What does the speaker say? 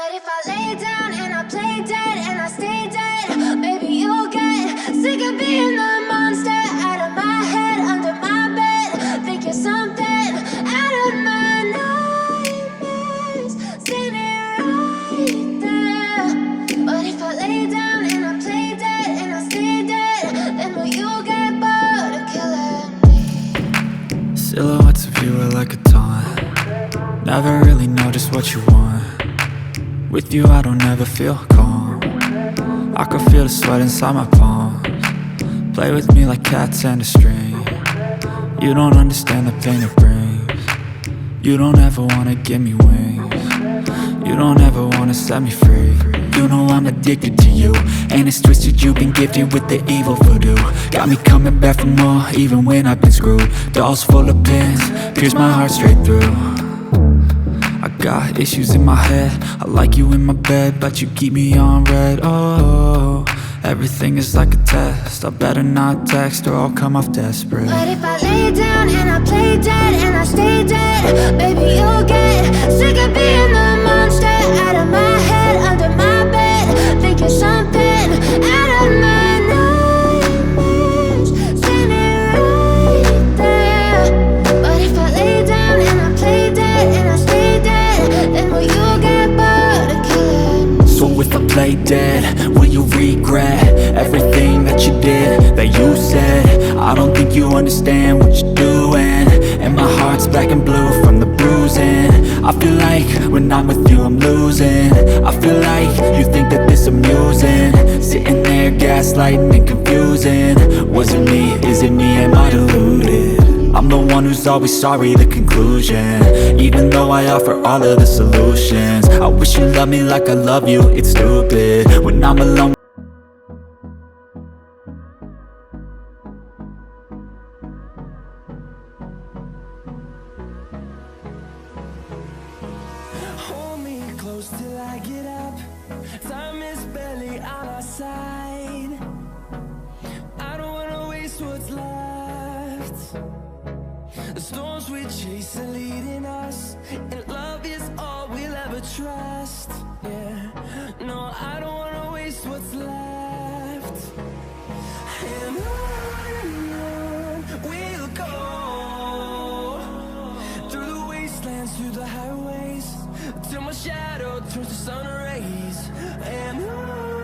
But if I lay down and I play dead and I stay dead, maybe you'll get sick of being the monster out of my head, under my bed. Think you're something out of my nightmares, standing right there. But if I lay down and I play dead and I stay dead, then will you get bored of killing me? Silhouettes of you are like a taunt. Never really know just what you want. With you I don't ever feel calm. I can feel the sweat inside my palms. Play with me like cats and a string. You don't understand the pain it brings. You don't ever wanna give me wings. You don't ever wanna set me free. You know I'm addicted to you, and it's twisted, you've been gifted with the evil voodoo. Got me coming back for more, even when I've been screwed. Dolls full of pins, pierce my heart straight through. I got issues in my head, I like you in my bed, but you keep me on red. Oh, everything is like a test, I better not text or I'll come off desperate. But if I lay down and I play dead and I stay dead, baby you'll get sick of being the monster out of my head, under my bed. Think you're something out of my nightmares, standing right there. But if I lay down and I play dead and I stay dead, then will you get bored of killing me? So if I play dead, will you regret everything that you did, that you said? I don't think you understand what you're doing, and my heart's black and blue from the bruising. I feel like when I'm with you I'm losing. I feel like you think that this amusing, sitting there gaslighting and confusing. Was it me? Is it me? Am I deluded? I'm the one who's always sorry, the conclusion. Even though I offer all of the solutions, I wish you loved me like I love you, it's stupid. When I'm alone, hold me close till I get up. Time is barely on our side. I don't wanna waste what's left. The storms we chase are leading us, and love is all we'll ever trust. Yeah, no, I don't wanna waste what's left. And on we'll go, through the wastelands, through the highways, till my shadow turns to sun rays. And on